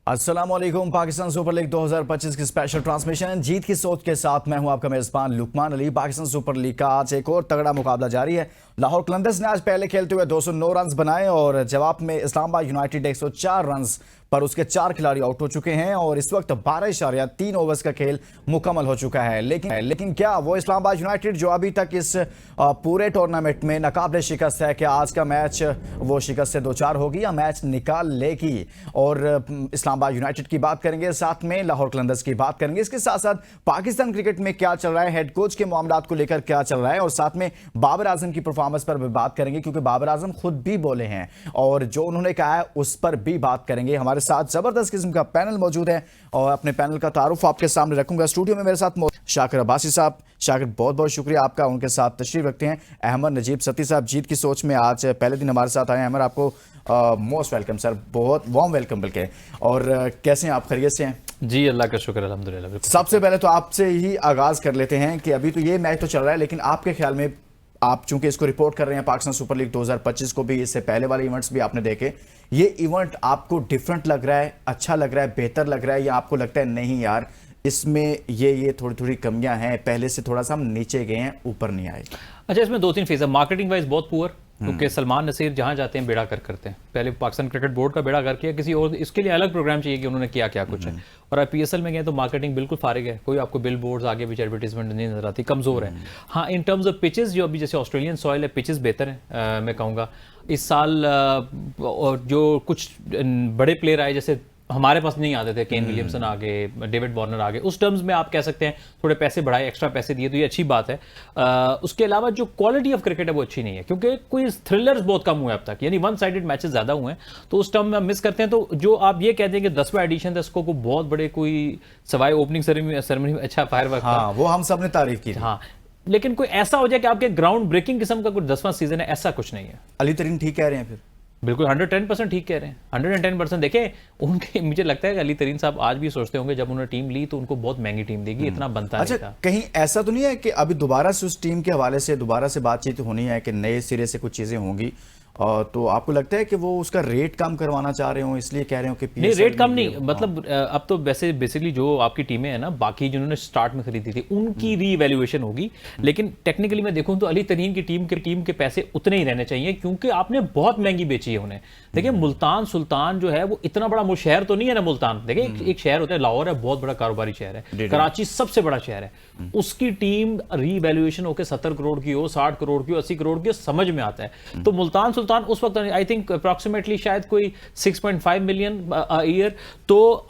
अस्सलाम वालेकुम। Pakistan super league 2025 की स्पेशल ट्रांसमिशन जीत की सोच के साथ मैं हूं आपका मेजबान लुकमान अली। पाकिस्तान सुपर लीग का आज एक और तगड़ा मुकाबला जारी है। लाहौर कलंदर्स ने आज पहले खेलते हुए 209 रन बनाए और जवाब में इस्लामाबाद यूनाइटेड 104 रन पर उसके 4 खिलाड़ी आउट हो चुके हैं और इस वक्त 12.3 ओवर्स का खेल मुकम्मल हो चुका है। लेकिन क्या वो इस्लामाबाद यूनाइटेड जो अभी तक इस पूरे टूर्नामेंट में नाकाबिले शिकस्त है, क्या आज का मैच वो शिकस्त से 2-4 होगी या मैच निकाल लेगी? और इस्लामाबाद यूनाइटेड की बात करेंगे, साथ में लाहौर कलंदर्स की बात करेंगे, इसके साथ साथ पाकिस्तान क्रिकेट में क्या चल रहा है, हेड कोच के मामलात को लेकर क्या चल रहा है और साथ में बाबर आजम की परफॉर्मेंस पर भी बात करेंगे क्योंकि बाबर आजम खुद भी बोले हैं और जो उन्होंने कहा है उस पर भी बात करेंगे। हमारे साथ जबरदस्त किस्म का पैनल मौजूद है और अपने पैनल का तारुफ आपके सामने रखूंगा। स्टूडियो में मेरे साथ शाकिर अब्बासी साहब। शाकिर, बहुत बहुत शुक्रिया आपका उनके साथ तशरीफ रखते हैं। अहमद नजीब सती साहब जीत की सोच में आज पहले दिन हमारे साथ आए हैं। अहमद, आपको मोस्ट वेलकम सर, बहुत वार्म वेलकम बल्कि। और कैसे हैं आप, खैरियत से हैं? जी अल्लाह का शुक्र, अल्हम्दुलिल्लाह। सबसे पहले तो आपसे ही आगाज कर लेते हैं कि अभी तो ये मैच तो चल रहा है, लेकिन आपके ख्याल में, आप चूंकि इसको रिपोर्ट कर रहे हैं पाकिस्तान सुपर लीग 2025 को भी, इससे पहले वाले इवेंट्स भी आपने देखे, ये इवेंट आपको डिफरेंट लग रहा है, अच्छा लग रहा है, बेहतर लग रहा है, या आपको लगता है नहीं यार इसमें ये थोड़ी थोड़ी कमियां हैं, पहले से थोड़ा सा हम नीचे गए हैं, ऊपर नहीं आए? अच्छा, इसमें 2-3 फेज है। मार्केटिंग वाइज बहुत पुअर, क्योंकि सलमान नसीर जहां जाते हैं बेड़ा कर करते हैं। पहले पाकिस्तान क्रिकेट बोर्ड का बेड़ा कर किया, किसी और इसके लिए अलग प्रोग्राम चाहिए कि उन्होंने किया क्या कुछ है। और अब PSL में गए तो मार्केटिंग बिल्कुल फारिग है, कोई आपको बिल बोर्ड्स आगे भी एडवर्टीजमेंट नहीं नजर आती, कमजोर है। हाँ, इन टर्म्स ऑफ पिचेस जो अभी जैसे ऑस्ट्रेलियन सॉइल है, पिचेस बेहतर है। मैं कहूँगा इस साल जो कुछ बड़े प्लेयर आए, जैसे हमारे पास नहीं आते थे, केन विलियमसन आ गए, डेविड वार्नर आ गए, उस टर्म्स में आप कह सकते हैं थोड़े पैसे बढ़ाए, एक्स्ट्रा पैसे दिए, तो ये अच्छी बात है। उसके अलावा जो क्वालिटी ऑफ क्रिकेट है वो अच्छी नहीं है, क्योंकि कोई थ्रिलर्स बहुत कम हुए अब तक, यानी वन साइडेड मैचेस ज्यादा हुए हैं, तो उस टर्म में हम मिस करते हैं। तो जो आप ये कहते हैं कि 10वां एडिशन था, इसको बहुत बड़े कोई सवाई ओपनिंग सेरेमनी में अच्छा फायरवर्क, हाँ, वो हम सब ने तारीफ की। हाँ, लेकिन कोई ऐसा हो जाए कि आपके ग्राउंड ब्रेकिंग किस्म का कोई 10वां सीजन है, ऐसा कुछ नहीं है। अली तरीन ठीक कह रहे हैं फिर? बिल्कुल 110% ठीक कह रहे हैं, 110%। देखें उनके, मुझे लगता है कि अली तरीन साहब आज भी सोचते होंगे जब उन्होंने टीम ली तो उनको बहुत महंगी टीम देगी, इतना बनता नहीं था। कहीं ऐसा तो नहीं है कि अभी दोबारा से उस टीम के हवाले से दोबारा से बातचीत होनी है कि नए सिरे से कुछ चीजें होंगी, तो आपको लगता है कि वो उसका रेट कम करवाना चाह रहे हो, इसलिए कह रहे हो कि नहीं, रेट कम नहीं, मतलब अब तो वैसे बेसिकली जो आपकी टीमें हैं ना, बाकी जिन्होंने स्टार्ट में खरीदी थी उनकी रीवैल्यूएशन होगी, लेकिन टेक्निकली मैं देखूं तो अली तरीन की टीम के पैसे उतने ही रहने चाहिए, क्योंकि आपने बहुत महंगी बेची है उन्हें। देखिए मुल्तान सुल्तान जो है वो इतना बड़ा शहर तो नहीं है ना मुल्तान, देखिए एक शहर होता है, लाहौर है, बहुत बड़ा कारोबारी शहर है, कराची सबसे बड़ा शहर है, उसकी टीम रीवैल्यूएशन होकर 70 करोड़ की हो, 60 करोड़ की हो, 80 करोड़ की हो, समझ में आता है। तो मुल्तान सुल्तान उस वक्त आई थिंक अप्रॉक्सीमेटली शायद कोई 6.5 मिलियन ईयर, तो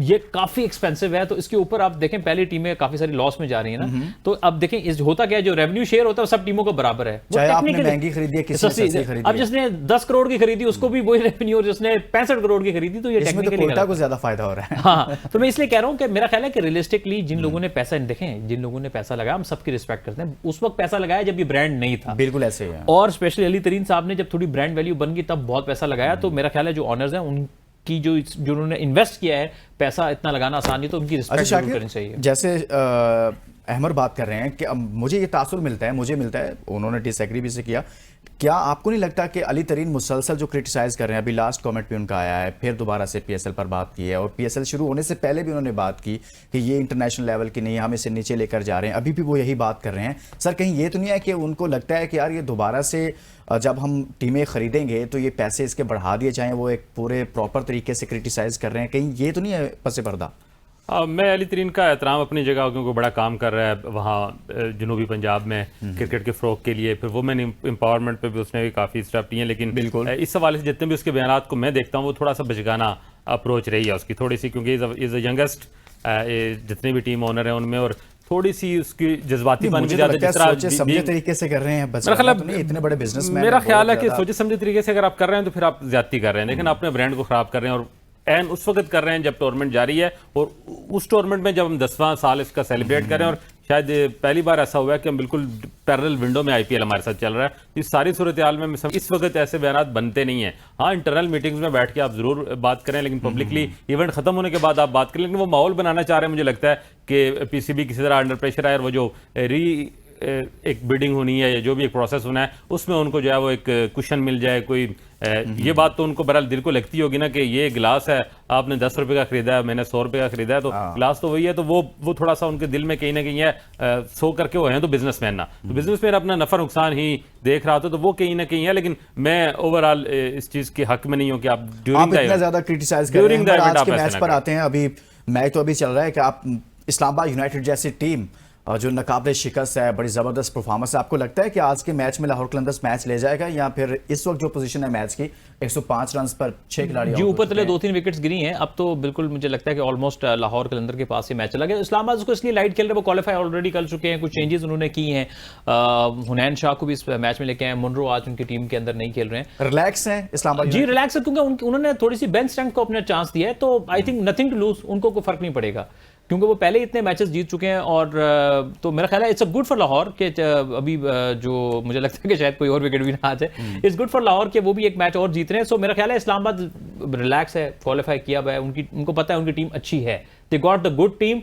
ये काफी एक्सपेंसिव है। तो इसके ऊपर आप देखें पहली टीमें काफी सारी लॉस में जा रही है ना, तो अब देखें इस होता क्या है, जो रेवेन्यू शेयर होता है सब टीमों को बराबर है, चाहे आपने महंगी खरीदी है, किसी ने सस्ती खरीदी। अब जिसने 10 करोड़ की खरीदी उसको भी वही रेवेन्यू, और जिसने 65 करोड़ की खरीदी, तो ये टेक्निकली कोटा को ज्यादा फायदा हो रहा है। हाँ, तो मैं इसलिए कह रहा हूं कि मेरा ख्याल है कि रियलिस्टिकली जिन लोगों ने पैसा, देखें जिन लोगों ने पैसा लगाया, हम सबकी रिस्पेक्ट करते हैं, उस वक्त पैसा लगाया जब ये ब्रांड नहीं था, बिल्कुल ऐसे ही है। और स्पेशली अली तरीन साहब ने जब थोड़ी ब्रांड वैल्यू बन गई तब बहुत पैसा लगाया। तो मेरा ख्याल है जो ऑनर्स हैं उनकी जो उन्होंने इन्वेस्ट किया है, पैसा इतना लगाना आसान नहीं, तो उनकी रिस्पेक्ट जरूर करनी चाहिए। जैसे अहमद बात कर रहे हैं कि मुझे ये तासुर मिलता है, मुझे मिलता है, उन्होंने डिसएग्री भी से किया, क्या आपको नहीं लगता कि अली तरीन मुसलसल जो क्रिटिसाइज कर रहे हैं, अभी लास्ट कमेंट भी उनका आया है, फिर दोबारा से PSL पर बात की है, और PSL शुरू होने से पहले भी उन्होंने बात की कि ये इंटरनेशनल लेवल की नहीं है, हम इसे नीचे लेकर जा रहे हैं, अभी भी वो यही बात कर रहे हैं। सर, कहीं ये तो नहीं है कि उनको लगता है कि यार ये दोबारा से जब हम टीमें खरीदेंगे तो ये पैसे इसके बढ़ा दिए जाएं, वो एक पूरे प्रॉपर तरीके से क्रिटिसाइज कर रहे हैं, कहीं ये तो नहीं है पसे पर्दा? मैं अली तरीन का एहतराम अपनी जगह, क्योंकि बड़ा काम कर रहा है वहाँ जनूबी पंजाब में क्रिकेट के फ़रोग के लिए, फिर वुमेन एम्पावरमेंट पे भी उसने भी काफ़ी स्टेप लिए, लेकिन इस हवाले से जितने भी उसके बयानात को मैं देखता हूँ वो थोड़ा सा बचगाना अप्रोच रही है उसकी थोड़ी सी, क्योंकि इज़ द यंगेस्ट जितने भी टीम ओनर हैं उनमें, और थोड़ी सी उसकी जज्बाती बन भी ज़्यादा, जिस समझे तरीके से कर रहे हैं, इतने बड़े बिजनेसमैन, मेरा ख्याल है कि सोचे समझे तरीके से अगर आप कर रहे हैं तो फिर आप ज्यादती कर रहे हैं, लेकिन अपने ब्रांड को खराब कर रहे हैं, और एंड उस वक्त कर रहे हैं जब टूर्नामेंट जारी है, और उस टूर्नामेंट में जब हम 10वां साल इसका सेलिब्रेट कर रहे हैं, और शायद पहली बार ऐसा हुआ है कि हम बिल्कुल पैरेलल विंडो में IPL हमारे साथ चल रहा है। इस सारी सूरत हाल में इस वक्त ऐसे बयान बनते नहीं है। हाँ, इंटरनल मीटिंग्स में बैठ के आप जरूर बात करें, लेकिन पब्लिकली इवेंट खत्म होने के बाद आप बात करें, लेकिन वो माहौल बनाना चाह रहे हैं। मुझे लगता है कि PCB किसी तरह अंडर प्रेशर आए, और वो जो एक बिडिंग होनी है या जो भी एक प्रोसेस होना है, उसमें उनको जो है वो एक कुशन मिल जाए, कोई ये बात तो उनको बहरहाल दिल को लगती होगी ना कि ये गिलास है, आपने 10 रुपए का खरीदा है, मैंने 100 रुपए का खरीदा है, तो गिलास तो वही है। तो वो थोड़ा सा उनके दिल में कहीं ना कहीं है, सो करके वो हैं तो बिजनेसमैन ना, तो बिजनेसमैन अपना नफा नुकसान ही देख रहा था, तो वो कहीं ना कहीं है। लेकिन मैं ओवरऑल इस चीज के हक में नहीं हूं कि आप इतना ज्यादा क्रिटिसाइज कर रहे हैं। आज के मैच पर आते हैं। अभी मैच तो अभी चल रहा है कि आप इस्लामाबाद यूनाइटेड जैसी टीम जो नकाबले शिकस्त है, बड़ी जबरदस्त परफॉर्मेंस है, आपको लगता है कि आज के मैच में लाहौर कलंदर्स मैच ले जाएगा, या फिर इस वक्त जो पोजीशन है मैच की 105 रन पर 6 खिलाड़ी जी ऊपर तले 2-3 विकेट्स गिरी हैं, अब तो बिल्कुल मुझे लगता है कि ऑलमोस्ट लाहौर कलंदर के पास ये मैच चला गया। इस्लामाबाद उसको इसलिए लाइट खेल रहे हैं, वो क्वालिफाई ऑलरेडी कर चुके हैं, कुछ चेंजेस उन्होंने की हैं। हुनैन शाह को भी इस मैच में लेके आए, मुनरो आज उनकी टीम के अंदर नहीं खेल रहे हैं, रिलैक्स है इस्लामाबाद जी रिलैक्स है, क्योंकि उन्होंने थोड़ी सी बेंच स्ट्रेंथ को अपना चांस दिया है, तो I think nothing to lose, उनको कोई फर्क नहीं पड़ेगा, क्योंकि वो पहले इतने मैचेस जीत चुके हैं। और तो मेरा ख्याल है it's a good for Lahore के अभी जो मुझे लगता है कि शायद कोई और विकेट भी ना आ जाए, इट्स गुड फॉर लाहौर के वो भी एक मैच और जीत रहे हैं। सो मेरा ख्याल है इस्लामाबाद रिलैक्स है, क्वालिफाई किया हुआ है, उनको पता है उनकी टीम अच्छी है, they got the good team.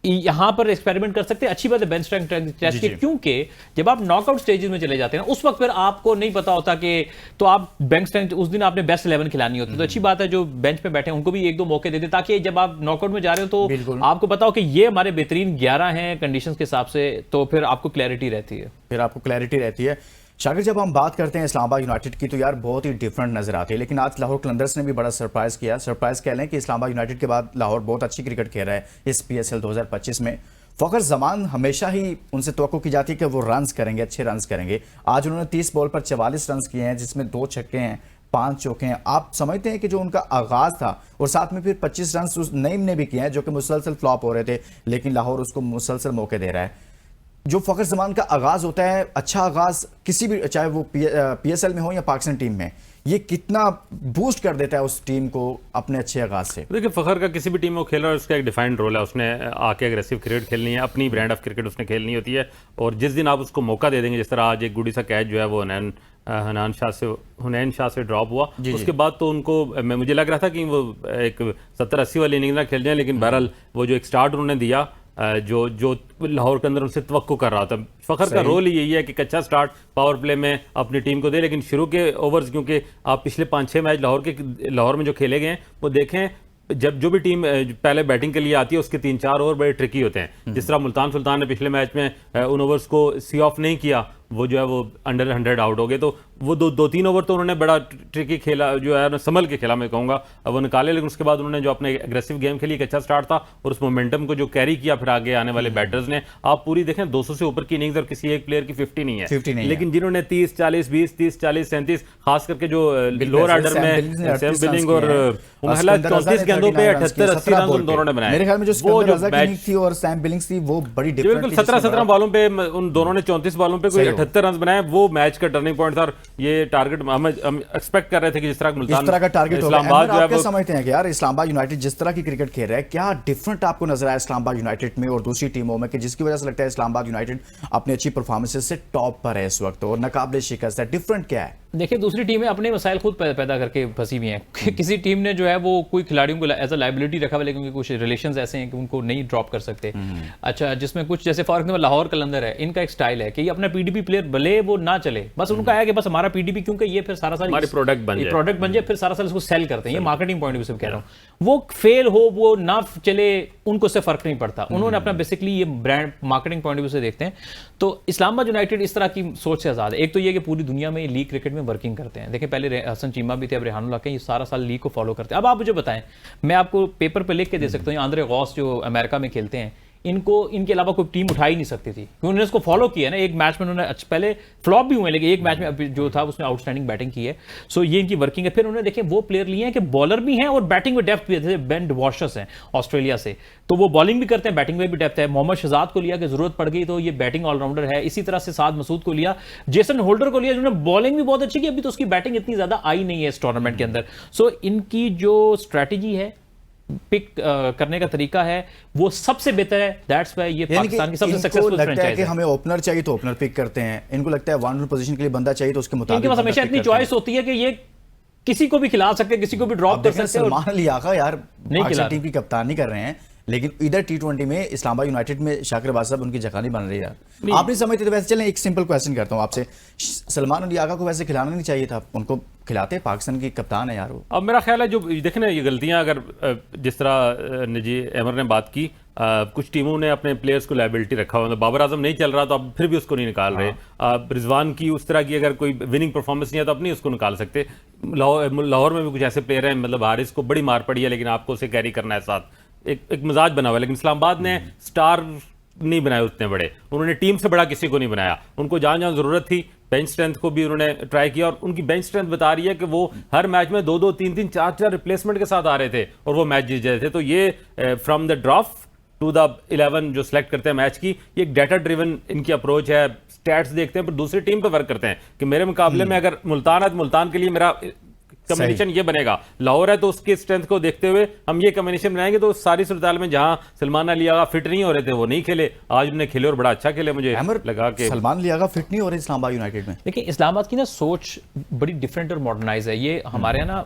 यहां पर एक्सपेरिमेंट कर सकते हैं, अच्छी बात है बेंच स्ट्रेंथ टेस्ट की, क्योंकि जब आप नॉकआउट स्टेजेस में चले जाते हैं ना, उस वक्त फिर आपको नहीं पता होता कि तो आप बेंच स्ट्रेंथ उस दिन आपने बेस्ट 11 खिलानी होती है, तो अच्छी बात है जो बेंच पे बैठे हैं उनको भी 1-2 मौके देते, ताकि जब आप नॉकआउट में जा रहे हो तो आपको पता हो कि ये हमारे बेहतरीन 11 हैं कंडीशंस के हिसाब से, तो फिर आपको क्लैरिटी रहती है। शाकिर, जब हम बात करते हैं इस्लामाबाद यूनाइटेड की तो यार बहुत ही डिफरेंट नजर आती है, लेकिन आज लाहौर कलंदर्स ने भी बड़ा सरप्राइज कह लें कि इस्लामाबाद यूनाइटेड के बाद लाहौर बहुत अच्छी क्रिकेट खेल रहा है इस PSL 2025 में। फ़खर जमान हमेशा ही उनसे तवक्को की जाती है कि वो रन्स करेंगे, अच्छे रन्स करेंगे। आज उन्होंने 30 बॉल पर 44 रन्स किए हैं, जिसमें 2 छक्के हैं, 5 चौके हैं। आप समझते हैं कि जो उनका आगाज था और साथ में फिर 25 रन्स उस नईम ने भी किए हैं जो कि मुसलसल फ्लॉप हो रहे थे, लेकिन लाहौर उसको मुसलसल मौके दे रहा है। जो फ़खर जमान का आगाज होता है, अच्छा आगाज किसी भी, चाहे वो PSL में हो या पाकिस्तान टीम में, ये कितना बूस्ट कर देता है उस टीम को अपने अच्छे आगाज से। देखिए फ़खर का किसी भी टीम में खेल रहा है, उसका एक डिफाइंड रोल है, उसने आके एग्रेसिव क्रिकेट खेलनी है, अपनी ब्रांड ऑफ क्रिकेट उसने खेलनी होती है, और जिस दिन आप उसको मौका दे देंगे, जिस तरह आज एक गुडी सा कैच जो है वो हुनैन शाह से ड्रॉप हुआ, उसके बाद तो उनको मुझे लग रहा था कि वो एक 70-80 वाली इनिंग ना खेल जाए, लेकिन बहरहाल वो जो एक स्टार्ट उन्होंने दिया जो लाहौर के अंदर उनसे तवक्को कर रहा था। फ़खर का रोल ही यही है कि अच्छा स्टार्ट पावर प्ले में अपनी टीम को दे, लेकिन शुरू के ओवर्स, क्योंकि आप पिछले 5-6 मैच लाहौर में जो खेले गए हैं वो देखें, जब जो भी टीम पहले बैटिंग के लिए आती है उसके 3-4 ओवर बड़े ट्रिकी होते हैं। जिस तरह मुल्तान सुल्तान ने पिछले मैच में उन ओवर्स को सी ऑफ नहीं किया, वो जो है वो अंडर 100 आउट हो गए, तो वो 2-3 ओवर तो उन्होंने बड़ा ट्रिकी खेला, जो है संभल के खेला मैं कहूँगा, वो निकाले। लेकिन उसके बाद उन्होंने जो अपने एग्रेसिव गेम खेली, एक अच्छा स्टार्ट था, और उस मोमेंटम को जो कैरी किया फिर आगे आने वाले बैटर्स ने। आप पूरी देखें 200 से ऊपर की इनिंग्स और किसी एक प्लेयर की 50 नहीं है, लेकिन जिन्होंने 30-40, 20, 30, 40, 37, खास करके जो लोअर ऑर्डर में सैम बिलिंग और 34 गेंदों पे 78-80 रन दोनों ने बनाए। मेरे ख्याल में जो मैच थी और सैम बिलिंग्स थी वो बड़ी बिल्कुल 17 बॉलों पे उन दोनों ने 34 बॉलों पे कोई 78 रन बनाए, वो मैच का टर्निंग पॉइंट था। और ये टारगेट हम एक्सपेक्ट कर रहे थे कि जिस तरह का टारगेट इस्लामाबाद जो है, क्या समझते हैं कि यार इस्लामाबाद यूनाइटेड जिस तरह की क्रिकेट खेल रहा है, क्या डिफरेंट आपको नजर आया इस्लामाबाद यूनाइटेड में और दूसरी टीमों में, कि जिसकी वजह से लगता है इस्लामाबाद यूनाइटेड अपनी अच्छी परफॉर्मेंसेस से टॉप पर है इस वक्त और नकाबले शिकस्त है? डिफरेंट क्या है? देखिए, दूसरी टीमें अपने मसाइल खुद पैदा करके फंसी हुई हैं। किसी टीम ने जो है वो कोई खिलाड़ियों को एज अ लाइबिलिटी रखा हुआ, लेकिन उनके कुछ रिलेशंस ऐसे हैं कि उनको नहीं ड्रॉप कर सकते। अच्छा, जिसमें कुछ जैसे फॉर एग्जांपल लाहौर कलंदर है, इनका एक स्टाइल है कि ये अपना PDP प्लेयर भले वो ना चले, बस उनका है कि बस हमारा PDP, क्योंकि ये फिर सारा साल प्रोडक्ट बन जाए, फिर सारा साल इसको सेल करते हैं। ये मार्केटिंग पॉइंट ऑफ व्यू से कह रहा हूँ, वो फेल हो वो ना चले, उनको उससे फर्क नहीं पड़ता। उन्होंने अपना बेसिकली ये brand marketing point of view से देखते हैं। तो इस्लामाबाद यूनाइटेड इस तरह की सोच से आजाद है। एक तो ये कि पूरी दुनिया में लीग क्रिकेट में वर्किंग करते हैं। देखिए, पहले हसन चीमा भी थे, अब रेहानुल्लाह के, ये सारा साल लीग को फॉलो करते हैं। अब आप मुझे बताएं, मैं आपको पेपर पे लिख के दे सकता हूँ, आंद्रे गौस जो अमेरिका में खेलते हैं, इनको इनके अलावा कोई टीम उठा ही नहीं सकती थी, क्योंकि उन्होंने इसको फॉलो किया ना। एक मैच में उन्होंने पहले फ्लॉप भी हुए, लेकिन एक मैच में जो था उसमें आउटस्टैंडिंग बैटिंग की है। सो ये इनकी वर्किंग है। फिर उन्होंने देखे वो प्लेयर लिए हैं कि बॉलर भी हैं और बैटिंग में डेप्थ भी है, जैसे बेन डिवॉशर्स हैं ऑस्ट्रेलिया से, तो वो बॉलिंग भी करते हैं, बैटिंग में भी डेप्थ है। मोहम्मद शहजाद को लिया कि जरूरत पड़ गई तो ये बैटिंग ऑलराउंडर है। इसी तरह से साद मसूद को लिया, जेसन होल्डर को लिया, जिन्होंने बॉलिंग भी बहुत अच्छी की, अभी तो उसकी बैटिंग इतनी ज्यादा आई नहीं है इस टूर्नामेंट के अंदर। सो इनकी जो स्ट्रैटेजी है, पिक करने का तरीका है, वो सबसे बेहतर है। दैट्स व्हाई ये पाकिस्तान की सबसे सक्सेसफुल फ्रेंचाइज है। कि हमें ओपनर चाहिए तो ओपनर पिक करते हैं, इनको लगता है वन पोजीशन के लिए बंदा चाहिए तो उसके मुताबिक इनके पास हमेशा इतनी चॉइस होती है कि ये किसी को भी खिला सकते हैं, किसी को भी ड्रॉप कर सकते हैं। सलमान अली आका यार नहीं खिला, टीम की कप्तानी कर रहे हैं, लेकिन इधर T20 में इस्लामाबाद यूनाइटेड में शाकिर अब्बास साहब उनकी जगह नहीं बन रही यार। आप नहीं समझते तो वैसे चलें, एक सिंपल क्वेश्चन करता हूँ आपसे, सलमान अली आगा को वैसे खिलाना नहीं चाहिए था, उनको खिलाते, पाकिस्तान की कप्तान है यार वो। अब मेरा ख्याल है जो देखें ना, ये गलतियां अगर जिस तरह नजी अमर ने बात की, कुछ टीमों ने अपने प्लेयर्स को लायबिलिटी रखा हुआ, बाबर आजम नहीं चल रहा तो अब फिर भी उसको नहीं निकाल रहे। रिजवान की उस तरह की अगर कोई विनिंग परफॉर्मेंस नहीं है तो अब नहीं उसको निकाल सकते। लाहौर में भी कुछ ऐसे प्लेयर हैं, मतलब हारिस को बड़ी मार पड़ी है लेकिन आपको उसे कैरी करना है साथ, एक मिजाज बना हुआ है। लेकिन इस्लामाबाद ने स्टार नहीं बनाए उतने बड़े, उन्होंने टीम से बड़ा किसी को नहीं बनाया, उनको जहां जहां जरूरत थी बेंच स्ट्रेंथ को भी उन्होंने ट्राई किया, और उनकी बेंच स्ट्रेंथ बता रही है कि वो हर मैच में 2-2, 3-3, 4-4 रिप्लेसमेंट के साथ आ रहे थे और वो मैच जीत रहे थे। तो ये from the draft to the 11 जो सिलेक्ट करते हैं मैच की, ये एक डाटा ड्रिवन इनकी अप्रोच है, स्टैट्स देखते हैं पर दूसरी टीम पे वर्क करते हैं कि मेरे मुकाबले में अगर मुल्तान है तो मुल्तान के लिए मेरा कम्बिनेशन ये बनेगा, लाहौर है तो उसके स्ट्रेंथ को देखते हुए हम ये कम्बिनेशन बनाएंगे। तो सारी सूरत में जहां सलमान अली आगा फिट नहीं हो रहे थे वो नहीं खेले, आज उन्हें खेले और बड़ा अच्छा खेले। मुझे लगा कि सलमान अली आगा फिट नहीं हो रहे इस्लामाबाद यूनाइटेड में। देखिए इस्लामाबाद की ना सोच बड़ी डिफरेंट और मॉडर्नाइज है। ये हमारे यहाँ ना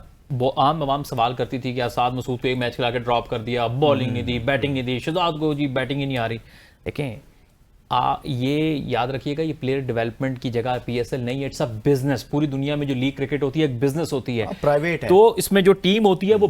आम आवाम सवाल करती थी कि आसाद मसूद को एक मैच खिला के ड्रॉप कर दिया, बॉलिंग नहीं दी, बैटिंग नहीं दी, शहजाद को जी बैटिंग ही नहीं आ रही। देखें ये याद रखिएगा, ये प्लेयर डेवलपमेंट की जगह पीएसएल नहीं है, इट्स अ बिजनेस। पूरी दुनिया में जो लीग क्रिकेट होती है एक बिजनेस होती है, प्राइवेट है। तो इसमें जो टीम होती है वो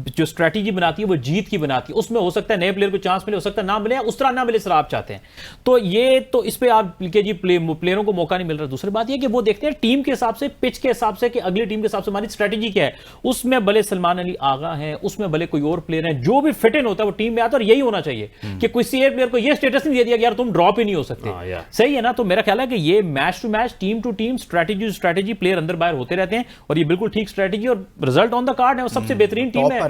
जो स्ट्रेटेजी बनाती है वो जीत की बनाती है। उसमें हो सकता है नए प्लेयर को चांस मिले, हो सकता है ना मिले, उस तरह ना मिले सर आप चाहते हैं। तो ये तो इस पे आप के जी प्लेयरों को मौका नहीं मिल रहा। दूसरी बात ये कि वो देखते हैं टीम के हिसाब से, पिच के हिसाब से, कि अगली टीम के हिसाब से हमारी स्ट्रेटेजी क्या है। उसमें भले सलमान अली आगा है, उसमें भले कोई और प्लेयर है, जो भी फिट इन होता है वो टीम में आता है। और यही होना चाहिए कि किसी एक प्लेयर को ये स्टेटस नहीं दे दिया कि यार तुम ड्रॉप ही नहीं हो सकते। सही है ना। तो मेरा ख्याल है कि ये match to match, team to team, strategy player अंदर बाहर होते रहते हैं और ये बिल्कुल ठीक स्ट्रेटेजी और रिजल्ट ऑन द कार्ड है। वो सबसे बेहतरीन टीम है,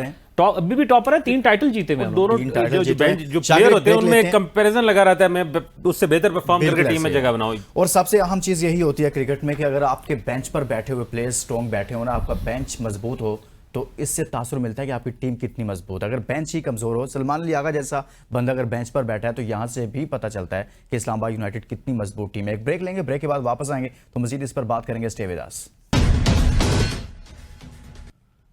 अभी भी टॉपर है, 3 टाइटल जीते हुए दोनों। जो प्लेयर होते हैं उनमें एक कंपैरिजन लगा रहता है, मैं उससे बेहतर परफॉर्म करके टीम में जगह बनाऊं। और सबसे अहम चीज यही होती है क्रिकेट में कि अगर आपके बेंच पर बैठे हुए प्लेयर्स स्ट्रॉन्ग बैठे हो ना, आपका बेंच मजबूत हो, तो इससे तासुर मिलता है कि आपकी टीम कितनी मजबूत है। अगर बेंच ही कमजोर हो, सलमान अली आगा जैसा बंदा अगर बेंच पर बैठा है, तो यहां से भी पता चलता है कि इस्लामाबाद यूनाइटेड कितनी मजबूत टीम है। एक ब्रेक लेंगे, ब्रेक के बाद वापस आएंगे तो मजीद इस पर बात करेंगे। Stay with us.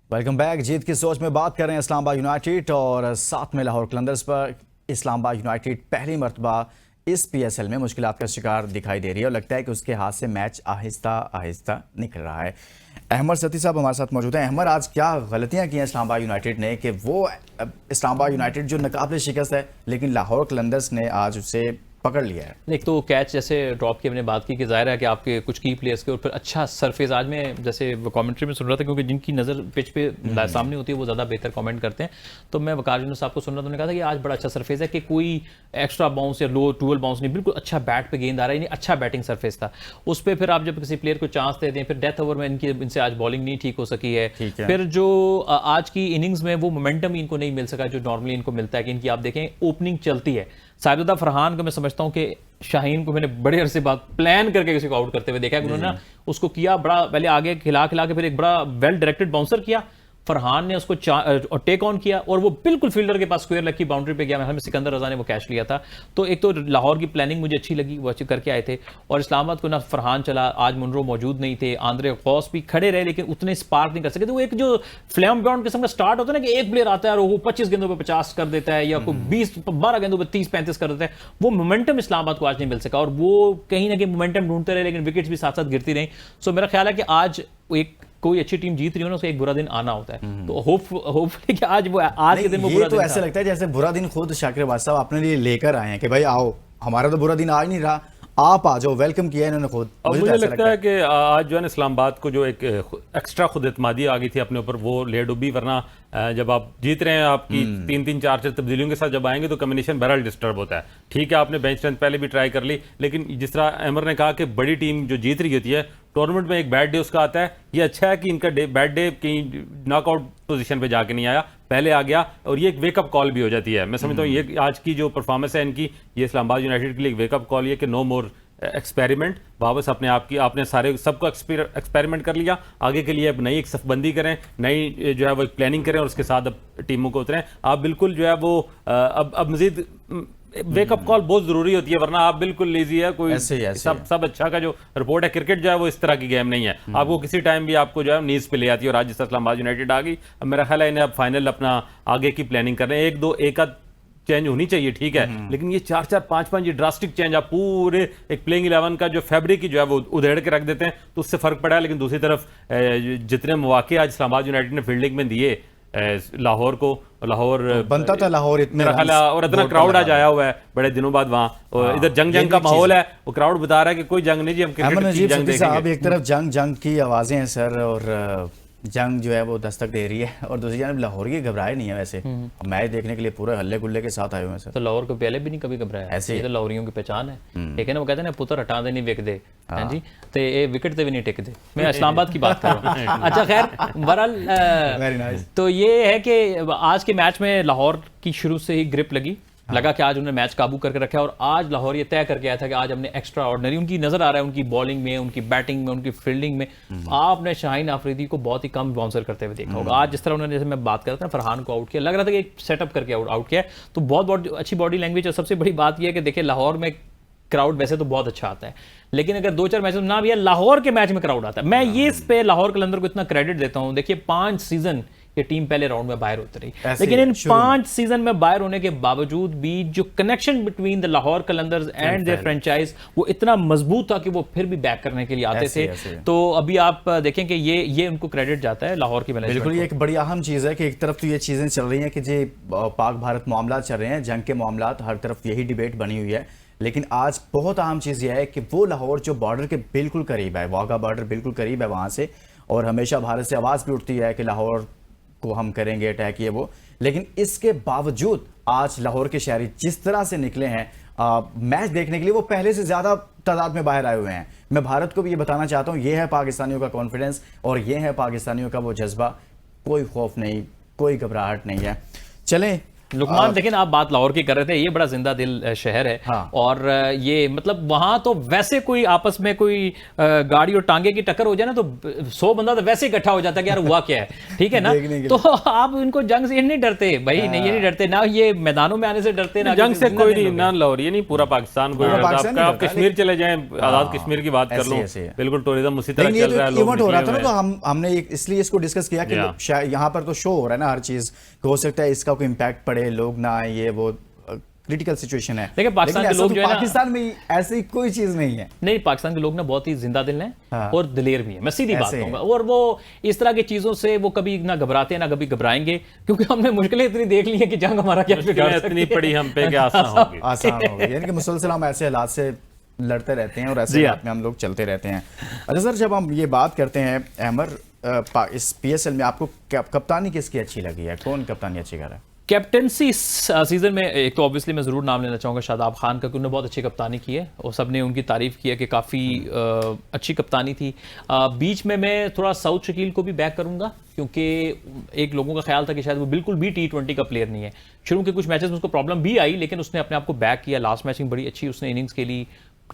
Welcome back. जीत की सोच में बात कर रहे हैं इस्लामाबाद यूनाइटेड और साथ में लाहौर कलंदर्स पर। इस्लामाबाद यूनाइटेड पहली मरतबा इस पीएसएल में मुश्किलात का शिकार दिखाई दे रही है और लगता है कि उसके हाथ से मैच आहिस्ता आहिस्ता निकल रहा है। अहमद सती साहब हमारे साथ मौजूद हैं। अहमद, आज क्या गलतियां की हैं इस्लामाबाद यूनाइटेड ने कि वो इस्लामाबाद यूनाइटेड जो नाकाबिले शिकस्त है, लेकिन लाहौर कलंदर्स ने आज उसे पकड़ लिया है। एक तो कैच जैसे ड्रॉप की हमने बात की कि जाहिर है कि आपके कुछ की प्लेयर्स के ऊपर अच्छा सरफेस, आज मैं जैसे कमेंट्री में सुन रहा था क्योंकि जिनकी नज़र पिच पे सामने होती है वो ज़्यादा बेहतर कमेंट करते हैं, तो मैं वकार यूनुस साहब को सुन रहा था, उन्होंने कहा था कि आज बड़ा अच्छा सरफेस है, कि कोई एक्स्ट्रा बाउंस या लो टूअल बाउंस नहीं, बिल्कुल अच्छा बैट पे गेंद आ रहा है, नहीं अच्छा बैटिंग सरफेस था। उस पर फिर आप जब किसी प्लेयर को चांस दे दें, फिर डेथ ओवर में इनसे आज बॉलिंग नहीं ठीक हो सकी है। फिर जो आज की इनिंग्स में वो मोमेंटम इनको नहीं मिल सका जो नॉर्मली इनको मिलता है, कि इनकी आप देखें ओपनिंग चलती है। साजिदा फरहान को मैं समझता हूं कि शाहीन को मैंने बड़े अरसे बाद प्लान करके किसी को आउट करते हुए देखा है, उन्होंने उसको किया बड़ा, पहले आगे खिला के फिर एक बड़ा वेल डायरेक्टेड बाउंसर किया, फरहान ने उसको टेक ऑन किया और वो बिल्कुल फील्डर के पास स्क्वायर लेग की बाउंड्री पे गया। हमें सिकंदर रजा ने वो कैच लिया था। तो एक तो लाहौर की प्लानिंग मुझे अच्छी लगी, वो अच्छी करके आए थे। और इस्लामाबाद को ना फरहान चला, आज मुनरो मौजूद नहीं थे, आंद्रे गौस भी खड़े रहे लेकिन उतने स्पार्क नहीं कर सके। तो वो एक जो फ्लैम बाउंड किस्म का स्टार्ट होता है ना, कि एक प्लेयर आता है और वो 25 गेंदों पर 50 कर देता है या कोई 12 गेंदों पर 30-35 कर देता है, वो मोमेंटम इस्लामाबाद को आज नहीं मिल सका और वो कहीं ना कहीं मोमेंटम ढूंढते रहे, लेकिन विकेट्स भी साथ साथ गिरती रही। सो मेरा ख्याल है कि आज एक कोई अच्छी टीम जीत रही हो ना, उसका एक बुरा दिन आना होता है। तो होपफुली कि आज के दिन वो बुरा दिन, तो ऐसे लगता है जैसे बुरा दिन खुद शाकिर अब्बास साहब अपने लिए लेकर आए हैं कि भाई आओ, हमारा तो बुरा दिन आ ही नहीं रहा, आप आ जाओ, वेलकम किया इन्होंने खुद। मुझे लगता है कि आज जो है इस्लामाबाद को जो एक एक्स्ट्रा खुद एतमादी आ गई थी अपने ऊपर, वो ले डूबी। वरना जब आप जीत रहे हैं, आपकी 3-3, 4-4 तब्दीलियों के साथ जब आएंगे तो कम्बिनेशन बहरहाल डिस्टर्ब होता है। ठीक है, आपने बेंच स्ट्रेंथ पहले भी ट्राई कर ली, लेकिन जिस तरह अमर ने कहा कि बड़ी टीम जो जीत रही होती है टूर्नामेंट में, एक बैड डे उसका आता है। ये अच्छा है कि इनका बैड डे कहीं नॉकआउट पोजीशन पे जाके नहीं आया, पहले आ गया, और ये एक वेकअप कॉल भी हो जाती है। मैं समझता हूँ ये आज की जो परफॉर्मेंस है इनकी, ये इस्लामाबाद यूनाइटेड के लिए एक वेकअप कॉल है कि नो मोर एक्सपेरिमेंट, वापस अपने आप की, आपने सारे सबको एक्सपेरिमेंट कर लिया, आगे के लिए अब नई एक सफबंदी करें, नई जो है वो एक प्लानिंग करें और उसके साथ अब टीमों को उतरें। आप बिल्कुल जो है वो अब मजीद वेकअप कॉल बहुत जरूरी होती है, वरना आप बिल्कुल लेजी है, कोई ऐसे सब अच्छा का जो रिपोर्ट है, क्रिकेट जो है वो इस तरह की गेम नहीं है, आपको किसी टाइम भी आपको जो है नीज पे ले आती है। और आज जिस इस्लामाबाद यूनाइटेड आ गई, अब मेरा ख्याल है इन्हें अब फाइनल अपना आगे की प्लानिंग कर रहे हैं। एक चेंज होनी चाहिए, ठीक है, लेकिन ये 4-4, 5-5 ये ड्रास्टिक चेंज आप पूरे एक प्लेइंग 11 का जो फैब्रिक ही जो है वो उधेड़ के रख देते हैं, तो उससे फर्क पड़ा है। लेकिन दूसरी तरफ जितने मौके आज इस्लामाबाद यूनाइटेड ने फील्डिंग में दिए लाहौर को, लाहौर बनता था लाहौर इतने मेरा ख्याल है, और इतना क्राउड आज आया हुआ है बड़े दिनों बाद वहाँ, और इधर जंग का माहौल है, वो क्राउड बता रहा है कि कोई जंग नहीं जी, हम क्रिकेट की जंग देखेंगे। एक तरफ जंग की आवाजें हैं सर, और जंग जो है वो दस्तक दे रही है, और दूसरी जानब लाहौर की घबराए नहीं है वैसे, मैच देखने के लिए पूरे हल्ले गुल्ले के साथ आए हुए हैं सर। तो लाहौर को पहले भी नहीं कभी घबराया, ऐसे ये तो लाहौरियों की पहचान है, ठीक है ना, वो कहते हैं ना पुत्र हटा दे नहीं विक दे, हैं जी, तो ये विकेट पे भी नहीं टिक दे। मैं इस्लामाबाद की बात कर रहा हूँ। अच्छा खैर, बहरहाल तो ये है कि आज के मैच में लाहौर की शुरू से ही ग्रिप लगा कि आज उन्होंने मैच काबू करके रखा है, और आज लाहौर ये तय करके आया था कि आज हमने एक्स्ट्रा ऑर्डिनरी, उनकी नजर आ रहा है उनकी बॉलिंग में, उनकी बैटिंग में, उनकी फील्डिंग में, आपने शाहीन आफरीदी को बहुत ही कम बाउंसर करते हुए देखा होगा। आज जिस तरह उन्होंने, जैसे मैं बात कर रहा था ना, फरहान को आउट किया, लग रहा था कि एक सेटअप करके आउट किया, तो बहुत अच्छी बॉडी लैंग्वेज। और सबसे बड़ी बात यह है कि देखिए लाहौर में क्राउड वैसे तो बहुत अच्छा आता है, लेकिन अगर 2-4 मैच ना भी है, लाहौर के मैच में क्राउड आता है। मैं ये इस पे लाहौर कलंदर को इतना क्रेडिट देता हूं। देखिए 5 सीजन ये टीम पहले राउंड में बाहर होती रही, लेकिन इन 5 सीजन में बाहर होने के बावजूद भी जो connection between the Lahore Qalandars and their franchise वो इतना मजबूत था कि वो फिर भी बैक करने के लिए आते थे। तो अभी आप देखें कि ये उनको क्रेडिट जाता है लाहौर की मैनेजमेंट। बिल्कुल, ये एक बड़ी अहम चीज़ है कि एक तरफ तो ये चीज़ें चल रही हैं कि जो पाक भारत मामला चल रहे हैं, जंग के मामला, हर तरफ यही डिबेट बनी हुई है, लेकिन आज बहुत अहम चीज़ यह है कि वो लाहौर जो बॉर्डर के बिल्कुल करीब है, वाघा बॉर्डर बिल्कुल करीब है वहाँ से, और हमेशा भारत से आवाज़ भी उठती है कि लाहौर को हम करेंगे अटैक, ये वो, लेकिन इसके बावजूद आज लाहौर के शहरी जिस तरह से निकले हैं मैच देखने के लिए, वो पहले से ज़्यादा तादाद में बाहर आए हुए हैं। मैं भारत को भी ये बताना चाहता हूँ, ये है पाकिस्तानियों का कॉन्फिडेंस, और ये है पाकिस्तानियों का वो जज्बा, कोई खौफ नहीं, कोई घबराहट नहीं है। चलें लुकमान, लेकिन आप बात लाहौर की कर रहे थे, ये बड़ा जिंदा दिल शहर है। हाँ। और ये मतलब वहां तो वैसे कोई आपस में कोई गाड़ी और टांगे की टक्कर हो जाए ना, तो 100 बंदा तो वैसे इकट्ठा हो जाता है कि यार हुआ क्या है, ठीक है ना। तो आप इनको जंग से नहीं डरते भाई, नहीं ये नहीं डरते ना, ये मैदानों में आने से डरते ना, जंग से कोई नहीं, ना लाहौर, ये नहीं पूरा पाकिस्तान को। आप कश्मीर चले जाएं, आजाद कश्मीर की बात कर लो, बिल्कुल टूरिज्म उसी तरह चल रहा है। इवेंट हो रहा था ना, तो हमने इसलिए इसको डिस्कस किया कि यहाँ पर तो शो हो रहा है ना हर चीज, हो सकता है इसका कोई इम्पैक्ट पड़े, लोग ना आए, ये वो क्रिटिकल सिचुएशन है। लेकिन पाकिस्तान के लोग जो है ना, पाकिस्तान में ऐसी कोई चीज नहीं है। नहीं, पाकिस्तान के लोग ना बहुत ही जिंदा दिल हैं, हाँ। और दिलेर भी है, मैं सीधी बात कहूंगा। और वो इस तरह की चीजों से वो कभी ना घबराते हैं ना कभी घबराएंगे, क्योंकि हमने मुश्किलें इतनी देख ली है कि जंग हमारा क्या इतनी पड़ी हम पे कि आसान होगी, यानी कि मुसलसल हम ऐसे हालात से लड़ते रहते हैं और ऐसे हालात में हम लोग चलते रहते हैं। अच्छा सर, जब हम ये बात करते हैं अहमर, इस PSL में आपको कप्तानी किसकी अच्छी लगी है, कौन कप्तानी अच्छी कर रहा है? कैप्टनसी इस सीजन में एक तो ऑब्वियसली मैं ज़रूर नाम लेना चाहूँगा शादाब खान का, क्योंकि उन्होंने बहुत अच्छी कप्तानी की है और सबने उनकी तारीफ़ की है कि काफ़ी अच्छी कप्तानी थी। बीच में मैं थोड़ा साउथ शकील को भी बैक करूँगा, क्योंकि एक लोगों का ख्याल था कि शायद वो बिल्कुल भी T20 का प्लेयर नहीं है। शुरू के कुछ मैचेस में उसको प्रॉब्लम भी आई, लेकिन उसने अपने आप को बैक किया। लास्ट मैच में बड़ी अच्छी उसने इनिंग्स खेली,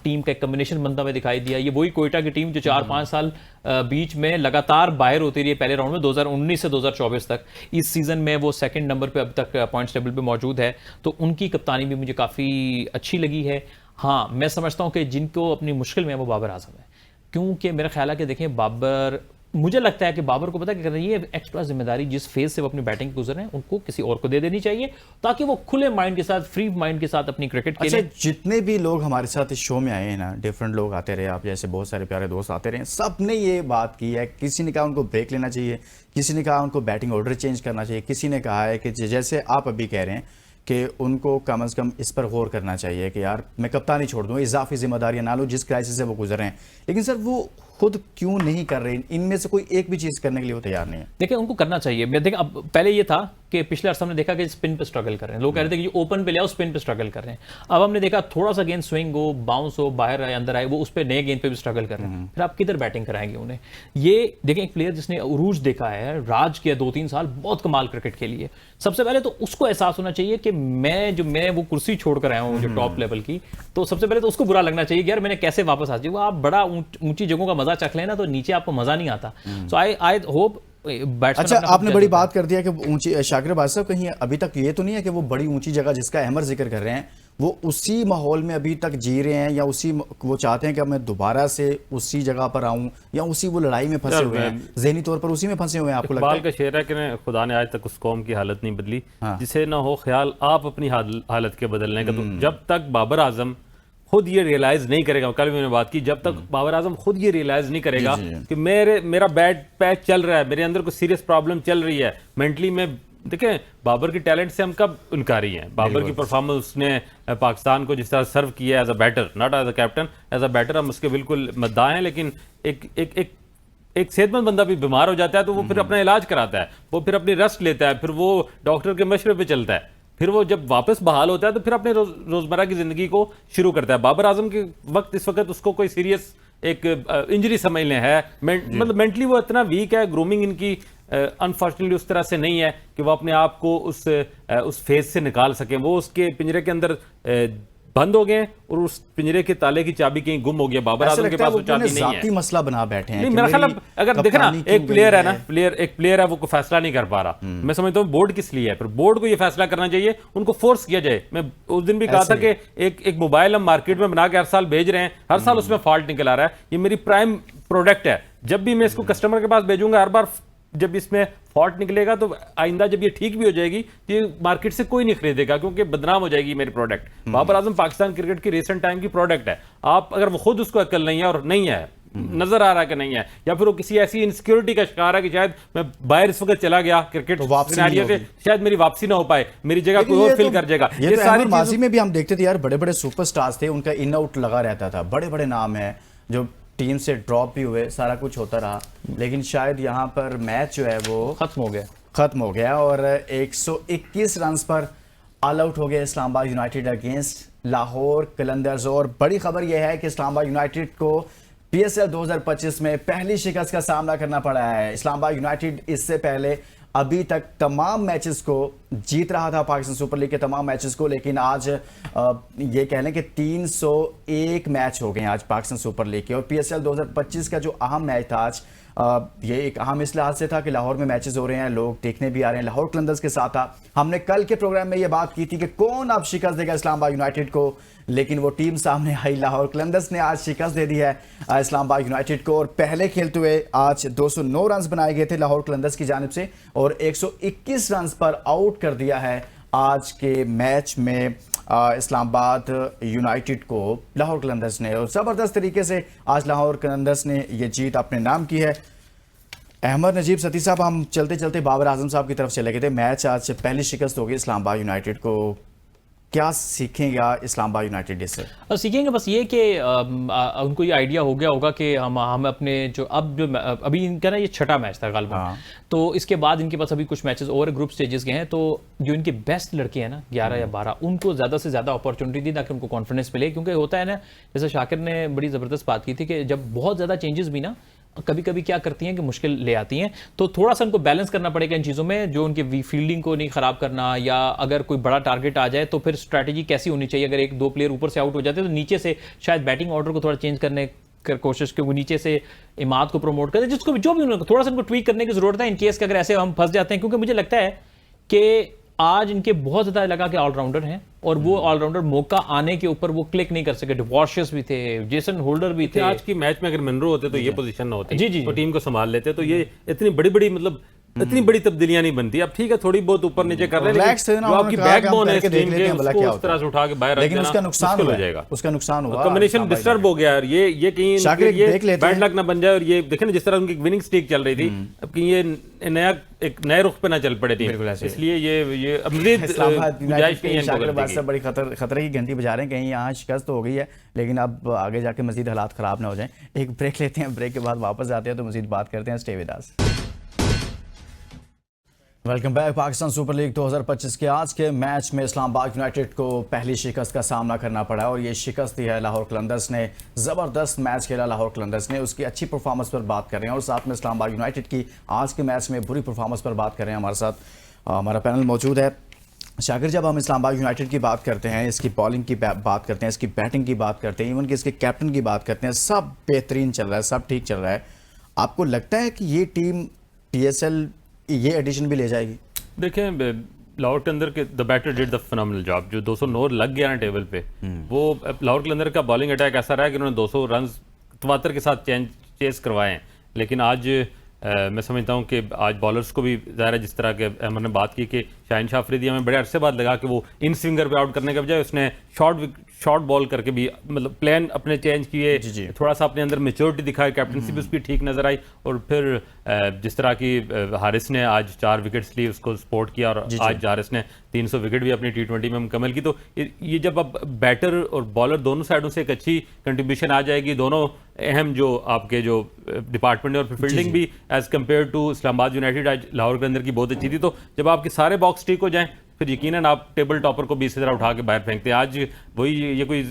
टीम का एक कम्बिनेशन बनता हुआ दिखाई दिया। ये वही कोयटा की टीम जो 4-5 साल बीच में लगातार बाहर होती रही है पहले राउंड में, 2019 से 2024 तक। इस सीजन में वो सेकंड नंबर पे अब तक पॉइंट्स टेबल पे मौजूद है, तो उनकी कप्तानी भी मुझे काफ़ी अच्छी लगी है। हाँ, मैं समझता हूँ कि जिनको अपनी मुश्किल में है वो बाबर आजम है, क्योंकि मेरा ख्याल है कि देखें बाबर, मुझे लगता है कि बाबर को पता क्या करना चाहिए, एक्स्ट्रा जिम्मेदारी जिस फेज से वो अपनी बैटिंग गुजर रहे हैं उनको किसी और को दे देनी चाहिए, ताकि वो खुले माइंड के साथ, फ्री माइंड के साथ अपनी क्रिकेट खेलें। अच्छा, जितने भी लोग हमारे साथ इस शो में आए हैं ना, डिफरेंट लोग आते रहे, आप जैसे बहुत सारे प्यारे दोस्त आते रहे, सब ने ये बात की है, किसी ने कहा उनको ब्रेक लेना चाहिए, किसी ने कहा उनको बैटिंग ऑर्डर चेंज करना चाहिए, किसी ने कहा है कि जैसे आप अभी कह रहे हैं कि उनको कम से कम इस पर गौर करना चाहिए कि यार मैं कप्तानी छोड़ दूँ, इजाफी जिम्मेदारियां ना लूँ, जिस क्राइसिस से वो गुजर रहे हैं। लेकिन सर वो खुद क्यों नहीं कर रहे? इनमें से कोई एक भी चीज़ करने के लिए वो तैयार नहीं है। देखिए उनको करना चाहिए। मैं देखिए, अब पहले ये था कि पिछले अर्सा हमने देखा कि स्पिन पे स्ट्रगल कर रहे हैं, लोग कह रहे थे कि ओपन पे ले आओ, स्पिन पे स्ट्रगल कर रहे हैं। अब हमने देखा थोड़ा सा गेंद स्विंग हो, बाउंस हो, बाहर आए अंदर आए, वो उस पर नए गेंद पे भी स्ट्रगल कर रहे हैं। फिर आप किधर बैटिंग कराएंगे उन्हें? ये देखें, एक प्लेयर जिसने उरूज देखा है, राज किया 2-3 साल, बहुत कमाल क्रिकेट खेली है, सबसे पहले तो उसको एहसास होना चाहिए कि मैं वो कुर्सी छोड़ कर आया हूँ जो टॉप लेवल की, तो सबसे पहले तो उसको बुरा लगना चाहिए कि यार मैंने कैसे वापस आ जाऊँ। आप बड़ा ऊंची जगहों का मजा चख लेना तो नीचे आपको मजा नहीं आता। सो आई होप। अच्छा, आपने बड़ी बात कर दिया कि ऊंची, शाकिर भाई साहब, कहीं अभी तक ये तो नहीं है कि वो बड़ी ऊंची जगह जिसका अहमर जिक्र कर रहे हैं वो उसी माहौल में अभी तक जी रहे हैं, या उसी वो चाहते हैं कि अब मैं दोबारा से उसी जगह पर आऊं, या उसी वो लड़ाई में फंसे हुए हैं, ज़हनी तौर पर उसी में फंसे हुए हैं? आपको लगता इकबाल है? का शेर है कि खुदा ने आज तक उस कौम की हालत नहीं बदली हाँ। जिसे ना हो ख्याल आप अपनी हालत के बदलने का। तो जब तक बाबर आजम खुद ये रियलाइज नहीं करेगा, कल भी मैंने बात की, जब तक बाबर आजम खुद ये रियलाइज नहीं करेगा जी, जी। कि मेरा बैड पैच चल रहा है, मेरे अंदर कोई सीरियस प्रॉब्लम चल रही है मेंटली, में देखें बाबर के टैलेंट से हम कब इनकारी हैं। बाबर की परफॉर्मेंस, उसने पाकिस्तान को जिस तरह सर्व किया as a batter, not as a captain, as a batter हम उसके बिल्कुल मद्दाह हैं। लेकिन एक सेहतमंद बंदा भी बीमार हो जाता है तो वो फिर अपना इलाज कराता है, वो फिर अपनी रेस्ट लेता है, फिर वो डॉक्टर के मशवरे पे चलता है, फिर वो जब वापस बहाल होता है तो फिर अपने रोजमर्रा की जिंदगी को शुरू करता है। बाबर आजम के इस वक्त उसको कोई सीरियस एक इंजरी समझ लें है, मतलब मेंटली वो इतना वीक है, ग्रूमिंग इनकी अनफॉर्चुनेटली उस तरह से नहीं है कि वो अपने आप को उस फेज से निकाल सके। वो उसके पिंजरे के अंदर बंद हो गए और उस पिंजरे के ताले की चाबी कहीं गुम हो गया। बाबर आजम के पास वो चाबी नहीं है। जाती मसला बना बैठे हैं नहीं, कि मेरा ख्याल मेरी अगर देखना कप्तानी क्यों एक प्लेयर गई है ना, एक प्लेयर है, वो कोई फैसला नहीं कर पा रहा, मैं समझता हूँ बोर्ड किस लिए है, फिर बोर्ड को ये फैसला करना चाहिए, उनको फोर्स किया जाए। मैं उस दिन भी कहा था कि एक मोबाइल हम मार्केट में बना के हर साल भेज रहे हैं, हर साल उसमें फॉल्ट निकल आ रहा है, ये मेरी प्राइम प्रोडक्ट है, जब भी मैं इसको कस्टमर के पास भेजूंगा, हर बार जब इसमें फॉल्ट निकलेगा तो आइंदा जब ये ठीक भी हो जाएगी तो ये मार्केट से कोई नहीं खरीदेगा, क्योंकि बदनाम हो जाएगी मेरी प्रोडक्ट। बाबर आजम पाकिस्तान क्रिकेट की रिसेंट टाइम की प्रोडक्ट है। आप अगर वो खुद उसको अक्ल नहीं है, और नहीं है, नजर आ रहा है कि नहीं है, या फिर वो किसी ऐसी इनसिक्योरिटी का शिकार है कि शायद मैं बाहर इस वक्त चला गया क्रिकेट सिनेरियो से, शायद मेरी वापसी ना हो पाए, मेरी जगह कोई और फिल कर जाएगा। ये सारी माजी में भी हम देखते थे यार, बड़े बड़े सुपरस्टार्स थे, उनका इन आउट लगा रहता था, बड़े बड़े नाम है जो टीम से ड्रॉप भी हुए, सारा कुछ होता रहा, लेकिन शायद यहाँ पर मैच जो है वो खत्म हो गया और 121 रन पर ऑल आउट हो गया इस्लामाबाद यूनाइटेड अगेंस्ट लाहौर कलंदर्स। और बड़ी खबर यह है कि इस्लामाबाद यूनाइटेड को PSL 2025 में पहली शिकस्त का सामना करना पड़ा है। इस्लामाबाद यूनाइटेड इससे पहले अभी तक तमाम मैचेस को जीत रहा था, पाकिस्तान सुपर लीग के तमाम मैचेस को, लेकिन आज ये कह लें कि 301 मैच हो गए आज पाकिस्तान सुपर लीग के। और PSL 2025 का जो अहम मैच था आज, ये एक अहम इस लिहाज से था कि लाहौर में मैचेस हो रहे हैं, लोग देखने भी आ रहे हैं। लाहौर कलंदर्स के साथ था, हमने कल के प्रोग्राम में ये बात की थी कि कौन अब शिकस्त देगा इस्लामाबाद यूनाइटेड को, लेकिन वो टीम सामने आई, लाहौर कलंदर्स ने आज शिकस्त दे दी है इस्लामाबाद यूनाइटेड को। और पहले खेलते हुए आज 209 रन बनाए गए थे लाहौर कलंदर्स की जानिब से, और 121 रन पर आउट कर दिया है आज के मैच में इस्लामाबाद यूनाइटेड को लाहौर कलंदर्स ने। और ज़बरदस्त तरीके से आज लाहौर कलंदर्स ने ये जीत अपने नाम की है। अहमद नजीब सती साहब, हम चलते चलते बाबर आजम साहब की तरफ चले गए थे। मैच आज पहली शिकस्त होगी इस्लामाबाद यूनाइटेड को, क्या सीखेगा इस्लामाबाद यूनाइटेड इससे? सीखेंगे बस ये कि उनको ये आइडिया हो गया होगा कि हम अपने जो अभी इनका ना ये छठा मैच था गालिबा, तो इसके बाद इनके पास अभी कुछ मैचेस और ग्रुप स्टेजेस के हैं, तो जो इनके बेस्ट लड़के हैं ना 11 या 12, उनको ज़्यादा से ज़्यादा अपॉर्चुनिटी दी ताकि उनको कॉन्फिडेंस मिले। क्योंकि होता है ना, जैसे शाकिर ने बड़ी ज़बरदस्त बात की थी कि जब बहुत ज़्यादा चेंजेस भी ना कभी कभी क्या करती हैं कि मुश्किल ले आती हैं, तो थोड़ा सा उनको बैलेंस करना पड़ेगा इन चीज़ों में, जो उनके फील्डिंग को नहीं ख़राब करना, या अगर कोई बड़ा टारगेट आ जाए तो फिर स्ट्रैटेजी कैसी होनी चाहिए। अगर एक दो प्लेयर ऊपर से आउट हो जाते हैं तो नीचे से शायद बैटिंग ऑर्डर को थोड़ा चेंज करने की कोशिश, क्योंकि नीचे से इमाद को प्रमोट करें, जिसको जो भी उनको थोड़ा सा उनको ट्वीक करने की जरूरत है इन केस के अगर ऐसे हम फंस जाते हैं। क्योंकि मुझे लगता है कि आज इनके बहुत ज़्यादा लगा के ऑलराउंडर हैं, और वो ऑलराउंडर मौका आने के ऊपर वो क्लिक नहीं कर सके। डिवॉर्शियस भी थे, जेसन होल्डर भी थे। आज की मैच में अगर मनरो होते तो ये पोजीशन ना होती, जी, तो टीम को संभाल लेते, तो ये इतनी बड़ी बड़ी मतलब इतनी बड़ी तब्दीलियां नहीं बनती। अब ठीक है थोड़ी बहुत ऊपर नीचे कर रहे हैं, जो आपकी बैकबोन है टीम के उसको उस तरह से उठा के बाहर, लेकिन उसका नुकसान हो जाएगा, उसका नुकसान हुआ, कॉम्बिनेशन डिस्टर्ब हो गया। और ये कहीं ये बैड लक ना बन जाए, और ये देखें जिस तरह उनकी विनिंग स्ट्रीक चल रही थी, अब कहीं ये एक नए रुख पे ना चल पड़े टीम, इसलिए ये बड़ी खतरे की घंटी बजा रहे हैं। कहीं यहाँ शिकस्त हो गई है, लेकिन अब आगे जाके मजीद हालात खराब ना हो जाएं। एक ब्रेक लेते हैं, ब्रेक के बाद वापस आते हैं तो मजीद बात करते हैं। Stay with us. Welcome back. Pakistan super league 2025 के आज के मैच में इस्लामाबाद यूनाइटेड को पहली शिकस्त का सामना करना पड़ा, और ये शिकस्त दी है लाहौर कलंदर्स ने। ज़बरदस्त मैच खेला लाहौर कलंदर्स ने, उसकी अच्छी परफॉर्मेंस पर बात कर रहे हैं, और साथ में इस्लामाबाद यूनाइटेड की आज के मैच में बुरी परफॉर्मेंस पर बात कर रहे हैं। हमारे साथ हमारा पैनल मौजूद है। शाकिर, जब हम इस्लामाबाद यूनाइटेड की बात करते हैं, इसकी बॉलिंग की बात करते हैं, इसकी बैटिंग की बात करते हैं, इवन कि इसके कैप्टन की बात करते हैं, सब बेहतरीन चल रहा है, सब ठीक चल रहा है, आपको लगता है कि ये टीम PSL ये एडिशन भी ले जाएगी? देखें, लाहौर के अंदर के the batter did the phenomenal job. जो 209 लग गया ना टेबल पे, वो लाहौर के अंदर का बॉलिंग अटैक ऐसा रहा कि उन्होंने 200 रन तवातर के साथ चेस करवाए हैं। लेकिन आज मैं समझता हूँ कि आज बॉलर्स को भी ज़ाहिर है, जिस तरह के अहमद ने बात की कि शाहीन शाह अफरीदी हमें बड़े अरसे बाद लगा कि वो इन स्विंगर पे आउट करने के बजाय उसने शॉर्ट बॉल करके भी मतलब प्लान अपने चेंज किए, थोड़ा सा अपने अंदर मेच्योरिटी दिखाई, कैप्टनसी भी उसकी ठीक नजर आई। और फिर जिस तरह की हारिस ने आज 4 विकेट्स ली, उसको सपोर्ट किया, और आज हारिस ने 300 विकेट भी अपनी T20 में मुकम्मल की। तो ये जब अब बैटर और बॉलर दोनों साइडों से एक अच्छी कंट्रीब्यूशन आ जाएगी, दोनों अहम जो आपके जो डिपार्टमेंट है, और फील्डिंग भी as compare to Islamabad United आज लाहौर के अंदर की बहुत अच्छी थी। तो जब आपके सारे बॉक्स ठीक हो जाएं, फिर यकीनन आप टेबल टॉपर को भी इसी तरह उठा के बाहर फेंकते हैं। आज वही, ये कोई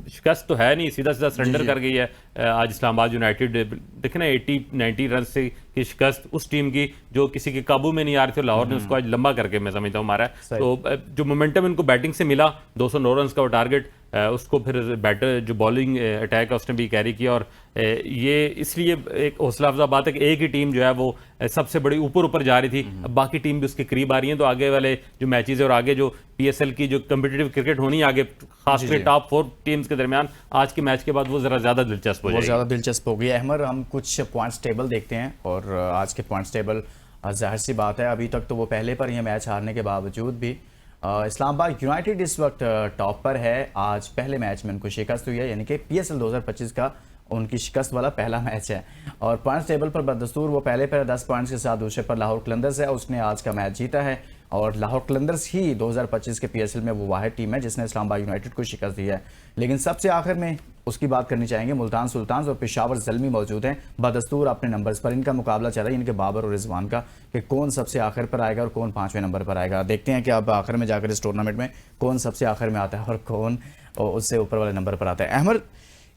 शिकस्त तो है नहीं, सीधा सीधा सरेंडर कर गई है आज इस्लामाबाद यूनाइटेड। देखे ना 80-90 रन से की शिकस्त उस टीम की जो किसी के काबू में नहीं आ रही थी, लाहौर ने उसको आज लंबा करके मैं समझता हूँ मारा है। तो जो मोमेंटम इनको बैटिंग से मिला, 209 रन का वो टारगेट, उसको फिर बैटर जो बॉलिंग अटैक है उसने भी कैरी किया। और ये इसलिए एक हौसला अफजा बात है कि एक ही टीम जो है वो सबसे बड़ी ऊपर जा रही थी, अब बाकी टीम भी उसके करीब आ रही है। तो आगे वाले जो मैचेस है और आगे जो PSL की जो कम्पिटिटिव क्रिकेट होनी आगे, खासकर टॉप 4 टीम्स के दरमियान, आज के मैच के बाद वो जरा ज्यादा दिलचस्प हो जाएगी। ज़्यादा दिलचस्प होगी। अहमद, हम कुछ पॉइंट्स टेबल देखते हैं, और आज के पॉइंट्स टेबल जाहिर सी बात है अभी तक तो वो पहले पर ही है मैच हारने के बावजूद भी। इस्लामाबाद यूनाइटेड इस वक्त टॉप पर है। आज पहले मैच में उनको शिकस्त हुई है, यानी कि PSL 2025 का उनकी शिकस्त वाला पहला मैच है। और पॉइंट्स टेबल पर बदस्तूर वो पहले पर 10 पॉइंट्स के साथ, दूसरे पर लाहौर कलंदर्स है, उसने आज का मैच जीता है। और लाहौर कलंदर्स ही 2025 के PSL में वो वाहिद टीम है जिसने इस्लामाबाद यूनाइटेड को शिकस्त दी है। लेकिन सबसे आखिर में उसकी बात करनी चाहेंगे, मुल्तान सुल्तान्स और पेशावर ज़ल्मी मौजूद हैं बदस्तूर अपने नंबर्स पर। इनका मुकाबला चल रहा है, इनके बाबर और रिजवान का, कि कौन सबसे आखिर पर आएगा और कौन 5वें नंबर पर आएगा। देखते हैं कि अब आखिर में जाकर इस टूर्नामेंट में कौन सबसे आखिर में आता है और कौन उससे ऊपर वाले नंबर पर आता है। अहमद,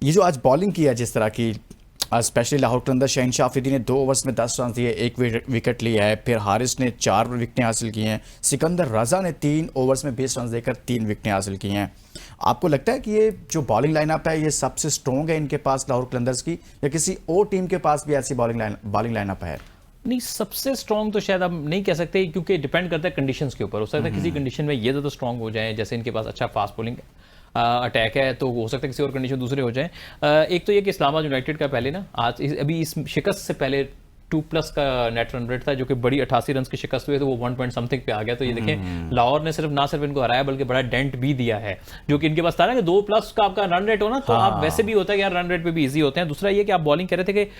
ये जो आज बॉलिंग की है जिस तरह की, स्पेशली लाहौर कलंदर, शाहीन शाह अफरीदी ने 2 ओवर्स में 10 रन दिए, 1 विकेट लिया है। फिर हारिस ने 4 विकेटें हासिल की हैं। सिकंदर रजा ने 3 ओवर्स में 20 रन देकर 3 विकेटें हासिल की हैं। आपको लगता है कि ये जो बॉलिंग लाइनअप है ये सबसे स्ट्रॉन्ग है इनके पास लाहौर कलंदर्स की, या किसी और टीम के पास भी ऐसी बॉलिंग लाइनअप है? नहीं, सबसे स्ट्रॉन्ग तो शायद हम नहीं कह सकते, क्योंकि डिपेंड करता है कंडीशंस के ऊपर। हो सकता है किसी कंडीशन में ये ज़्यादा स्ट्रॉन्ग हो जाए, जैसे इनके पास अच्छा फास्ट बॉलिंग अटैक है, तो हो सकता है किसी और कंडीशन दूसरे हो जाए। एक तो ये कि इस्लामाबाद यूनाइटेड का पहले ना आज अभी इस शिकस्त से पहले 2+ का नेट रन रेट था, जो कि बड़ी 88 रन की शिकस्त हुई, तो वो 1 पॉइंट समथिंग पे आ गया। तो ये देखें, लाहौर ने ना सिर्फ इनको हराया बल्कि बड़ा डेंट भी दिया है, जो कि इनके पास था ना कि 2+ का आपका रन रेट हो ना, तो आप वैसे भी होता है कि यार रन रेट पे भी ईजी होते हैं। दूसरा ये कि आप बॉलिंग कह रहे थे कि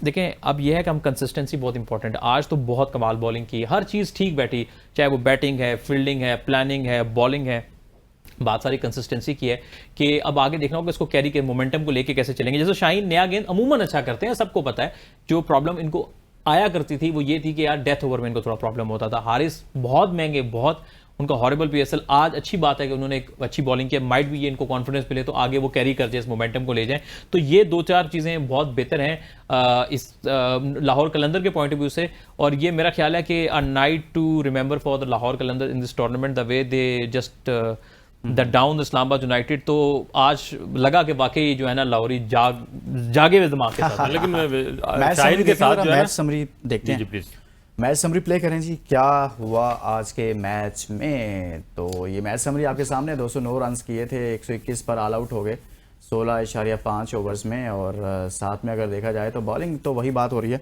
देखें, अब यह है कि हम कंसिस्टेंसी बहुत इंपॉर्टेंट है। आज तो बहुत कमाल बॉलिंग की, हर चीज़ ठीक बैठी, चाहे वो बैटिंग है, फील्डिंग है, प्लानिंग है, बॉलिंग है, बात सारी कंसिस्टेंसी की है। कि अब आगे देखना होगा इसको कैरी के मोमेंटम को लेके कैसे चलेंगे। जैसे शाहीन नया गेंद अमूमन अच्छा करते हैं, सबको पता है। जो प्रॉब्लम इनको आया करती थी वो ये थी कि यार डेथ ओवर में इनको थोड़ा प्रॉब्लम होता था। हारिस बहुत महंगे, बहुत उनका हॉरिबल PSL। आज अच्छी बात है कि उन्होंने एक अच्छी बॉलिंग की, माइट भी ये इनको कॉन्फिडेंस मिले तो आगे वो कैरी कर जाए, इस मोमेंटम को ले जाएं। तो ये 2-4 चीज़ें बहुत बेहतर हैं इस लाहौर कलंदर के पॉइंट ऑफ व्यू से। और ये मेरा ख्याल है कि a night to remember for the Lahore Qalandar in this tournament, the way they just the down Islamabad United. तो आज लगा कि वाकई जो है ना लाहौरी जागे हुए दिमाग के साथ। लेकिन शाहीन के साथ जो है मैच समरी देखते हैं, प्लीज मैच समरी प्ले करें जी। क्या हुआ आज के मैच में? तो ये मैच समरी आपके सामने, 209 रन किए थे, 121 पर ऑल आउट हो गए 16.5 ओवर्स में। और साथ में अगर देखा जाए तो बॉलिंग तो वही बात हो रही है,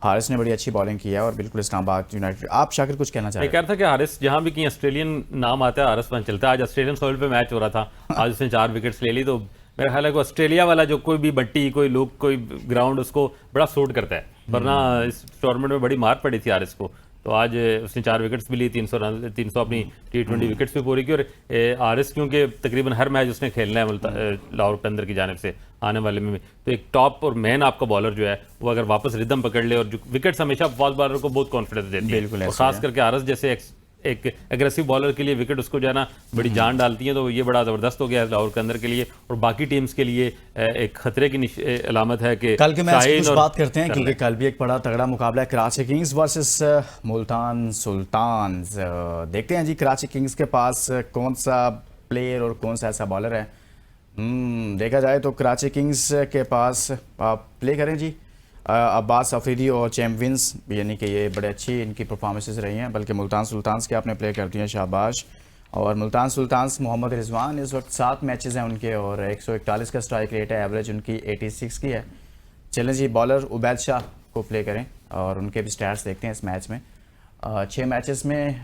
हारिस ने बड़ी अच्छी बॉलिंग की है और बिल्कुल इस्लामाबाद यूनाइटेड। आप शाकिर कुछ कहना चाह रहे हैं? मैं कह रहा था कि हारिस जहां भी कहीं ऑस्ट्रेलियन नाम आता है हारिस वहां चलता है। आज ऑस्ट्रेलियन सॉइल पे मैच हो रहा था, आज उसने 4 विकेट्स ले ली। तो मेरा ख्याल है कि ऑस्ट्रेलिया वाला जो कोई भी बट्टी, कोई लुक, कोई ग्राउंड उसको बड़ा सूट करता है, वरना इस टूर्नामेंट में बड़ी मार पड़ी थी हारिस को। तो आज उसने 4 विकेट्स भी ली, 300 रन, 300 अपनी T20 विकेट्स भी पूरी की। और हारिस क्योंकि तकरीबन हर मैच उसने खेलना है लाहौर कलंदर की जानिब से आने वाले में, तो एक टॉप और मेन आपका बॉलर जो है वो अगर वापस रिदम पकड़ ले, और जो विकेट्स हमेशा फास्ट बॉलर को बहुत कॉन्फिडेंस देती है, और खास करके हारिस जैसे एक एग्रेसिव बॉलर के लिए विकेट उसको जो है ना बड़ी जान डालती है। तो ये बड़ा ज़बरदस्त हो गया है लाहौर के अंदर के लिए, और बाकी टीम्स के लिए एक खतरे की अलामत है कि कल के मैच की कुछ बात करते हैं, क्योंकि कल भी एक बड़ा तगड़ा मुकाबला है, Karachi Kings versus Multan Sultans. देखते हैं जी कराची किंग्स के पास कौन सा प्लेयर और कौन सा ऐसा बॉलर है। देखा जाए तो कराची किंग्स के पास, आप प्ले करें जी, अब्बास अफरीदी और चैम्पियंस, यानी कि ये बड़े अच्छी इनकी परफॉर्मेंसेस रही हैं, बल्कि मुल्तान सुल्तान्स के आपने प्ले कर दिए शाबाश। और मुल्तान सुल्तान्स मोहम्मद रिजवान इस वक्त 7 मैचेस हैं उनके और 141 का स्ट्राइक रेट है, एवरेज उनकी 86 की है। चलें जी, बॉलर उबैद शाह को प्ले करें और उनके भी स्टैट्स देखते हैं इस मैच में। 6 मैचेस में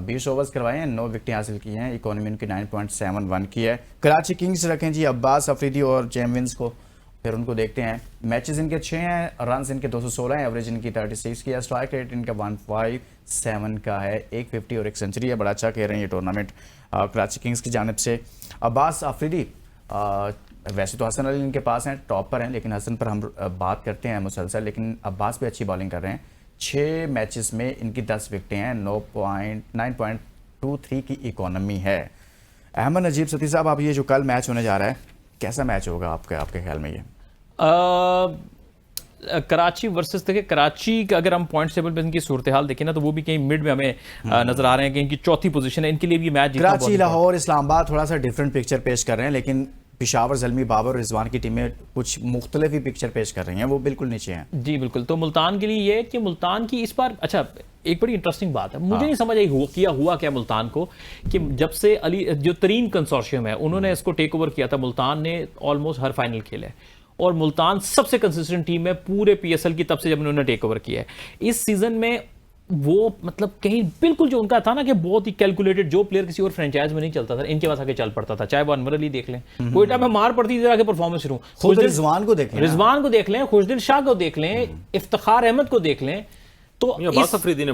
20 ओवर्स करवाए हैं, 9 विकेटें हासिल की हैं, इकोनॉमी उनकी 9.71 की है। कराची किंग्स रखें जी अब्बास अफरीदी और चैम्पियंस को, फिर उनको देखते हैं। मैचेस इनके 6 हैं, रन्स इनके 216 हैं, एवरेज इनकी 36 की है, स्ट्राइक रेट इनका 157 का है, 150 और 1 सेंचुरी है। बड़ा अच्छा खेल रहे हैं ये टूर्नामेंट कराची किंग्स की जानिब से। अब्बास अफरीदी वैसे तो हसन अली इनके पास हैं, टॉप पर हैं, लेकिन हसन पर हम बात करते हैं मुसलसल, लेकिन अब्बास भी अच्छी बॉलिंग कर रहे हैं। 6 मैचेस में इनकी 10 विकेटें हैं, 9.23 की इकोनॉमी है। अहमद नजीब सती साहब, आप ये जो कल मैच होने जा रहा है, कैसा मैच होगा आपके ख्याल में ये? कराची वर्सेस, देखिए कराची का अगर हम पॉइंट टेबल पे इनकी सूरत हाल देखें ना, तो वो भी कहीं मिड में हमें नजर आ रहे हैं कि इनकी चौथी पोजीशन है, इनके लिए भी मैच जीतना बहुत कराची, लाहौर, इस्लामाबाद थोड़ा सा डिफरेंट पिक्चर पेश कर रहे हैं, लेकिन पिशावर, ज़ल्मी, बाबर, रिजवान की टीमें कुछ मुख्तलिफ ही पिक्चर पेश कर रही हैं, वो बिल्कुल नीचे हैं। जी बिल्कुल। तो मुल्तान के लिए ये है कि मुल्तान की इस बार, अच्छा एक बड़ी इंटरेस्टिंग बात है, मुझे नहीं समझ आई हुआ क्या मुल्तान को, कि जब से अली जो तरीन कंसोर्शियम है उन्होंने इसको टेक ओवर किया था, मुल्तान ने ऑलमोस्ट हर फाइनल खेला है और मुल्तान सबसे कंसिस्टेंट टीम है पूरे PSL की तब से जब उन्होंने टेक ओवर किया है। इस सीजन में वो मतलब कहीं बिल्कुल जो उनका था ना कि बहुत ही कैलकुलेटेड, जो प्लेयर किसी और फ्रेंचाइज में नहीं चलता था इनके पास आके चल पड़ता था, चाहे वो अनवर अली देख लें, कोयटा में मार पड़ती थी आके परफॉर्मेंस शुरू, रिजवान को देख लें, खुशदिल शाह को देख लें, इफ्तिखार अहमद को देख लें, तो अब्बास अफरीदी ने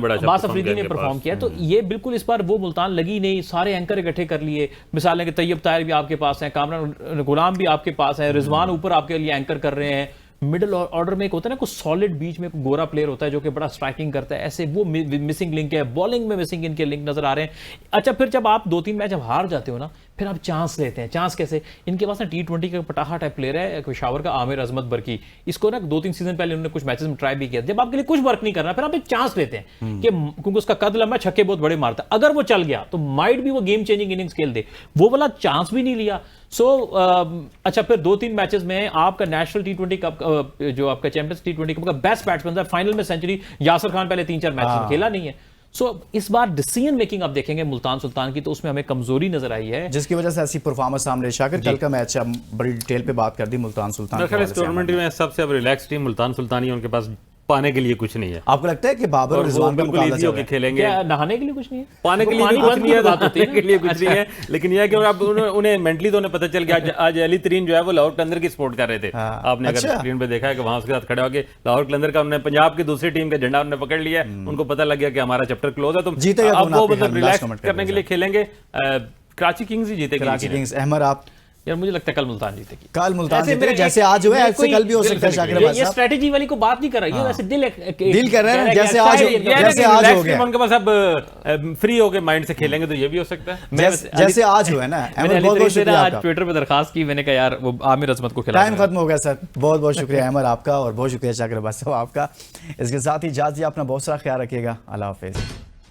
परफॉर्म किया। तो ये बिल्कुल इस बार वो मुल्तान लगी नहीं, सारे एंकर इकट्ठे कर लिए, मिसाल है कि तैयब ताहिर भी आपके पास हैं, कामरान गुलाम भी आपके पास है, रिजवान ऊपर आपके लिए एंकर कर रहे हैं, मिडिल ऑर्डर में एक होता है ना कुछ सॉलिड, बीच में गोरा प्लेयर होता है जो कि बड़ा स्ट्राइकिंग करता है, ऐसे वो मिसिंग लिंक है, बॉलिंग में मिसिंग इनके लिंक नजर आ रहे हैं। अच्छा, फिर जब आप 2-3 मैच जब हार जाते हो ना, फिर आप चांस लेते हैं। चांस कैसे? इनके पास ना T20 का पटाखा टाइप प्लेयर है पेशावर का, आमिर अजमत बरकी, इसको ना 2-3 सीजन पहले उन्होंने कुछ मैचेस में ट्राई भी किया। जब आपके लिए कुछ वर्क नहीं करना, फिर आप एक चांस लेते हैं कि क्योंकि उसका कद लंबा, छक्के बहुत बड़े मारता है, अगर वो चल गया तो माइट भी वो गेम चेंजिंग इनिंग्स खेल दे, वो वाला चांस भी नहीं लिया। अच्छा, फिर 2-3 मैचेस में आपका नेशनल T20 कप, जो आपका चैंपियंस T20 कप का बेस्ट बैट्समैन था, फाइनल में सेंचुरी, यासिर खान पहले 3-4 मैच में खेला नहीं है। इस बार डिसीजन मेकिंग आप देखेंगे मुल्तान सुल्तान की, तो उसमें हमें कमजोरी नजर आई है, जिसकी वजह से ऐसी परफॉर्मेंस सामने। शाकिर, कल का मैच हम बड़ी डिटेल पे बात कर दी मुल्तान सुल्तान। इस टूर्नामेंट में सबसे अब रिलैक्स टीम मुल्तान सुल्तान ही, उनके पास पाने के लिए कुछ नहीं है। आपको लगता है कि बाबर और रिजवान का मुकाबला चल रहा है? खेलेंगे, नहाने के लिए कुछ नहीं है, पाने के लिए कुछ नहीं है, नहाने के लिए कुछ नहीं है, लेकिन यह है कि अब उन्हें मेंटली तो उन्हें पता चल गया। आज अली तरीन जो है वो लाहौर कलंदर की सपोर्ट कर रहे थे, आपने अगर स्क्रीन पे देखा है कि वहां उसके साथ खड़े होकर लाहौर कलंदर का, उन्होंने पंजाब की दूसरी टीम का झंडा उन्होंने पकड़ लिया, उनको पता लग गया कि हमारा चैप्टर क्लोज है, तो अब वो मतलब रिलैक्स करने के लिए खेलेंगे। कराची किंग्स ही जीतेगी। कराची किंग्स। अहमद, आप? यार मुझे लगता है कल मुल्तान जीतेगी। कल मुल्तान जीतेगी, जैसे आज हुआ है ऐसे कल भी हो सकता है। शाकिर भाई, ये स्ट्रेटजी वाली को बात नहीं कर रही है, वैसे दिल कर रहे हैं, जैसे आज हो गया, उनके पास अब फ्री होके माइंड से खेलेंगे, तो ये भी हो सकता है जैसे आज हुआ है ना। आज ट्विटर पे दरखास्त की मैंने, कहा यार वो आमिर अजमत को खिलाया। टाइम खत्म हो गया सर, बहुत बहुत शुक्रिया अहमद आपका, और बहुत शुक्रिया शाकिर भाई साहब आपका। इसके साथ ही इजाज़त, अपना बहुत सारा ख्याल रखिएगा। अल्लाह हाफिज़।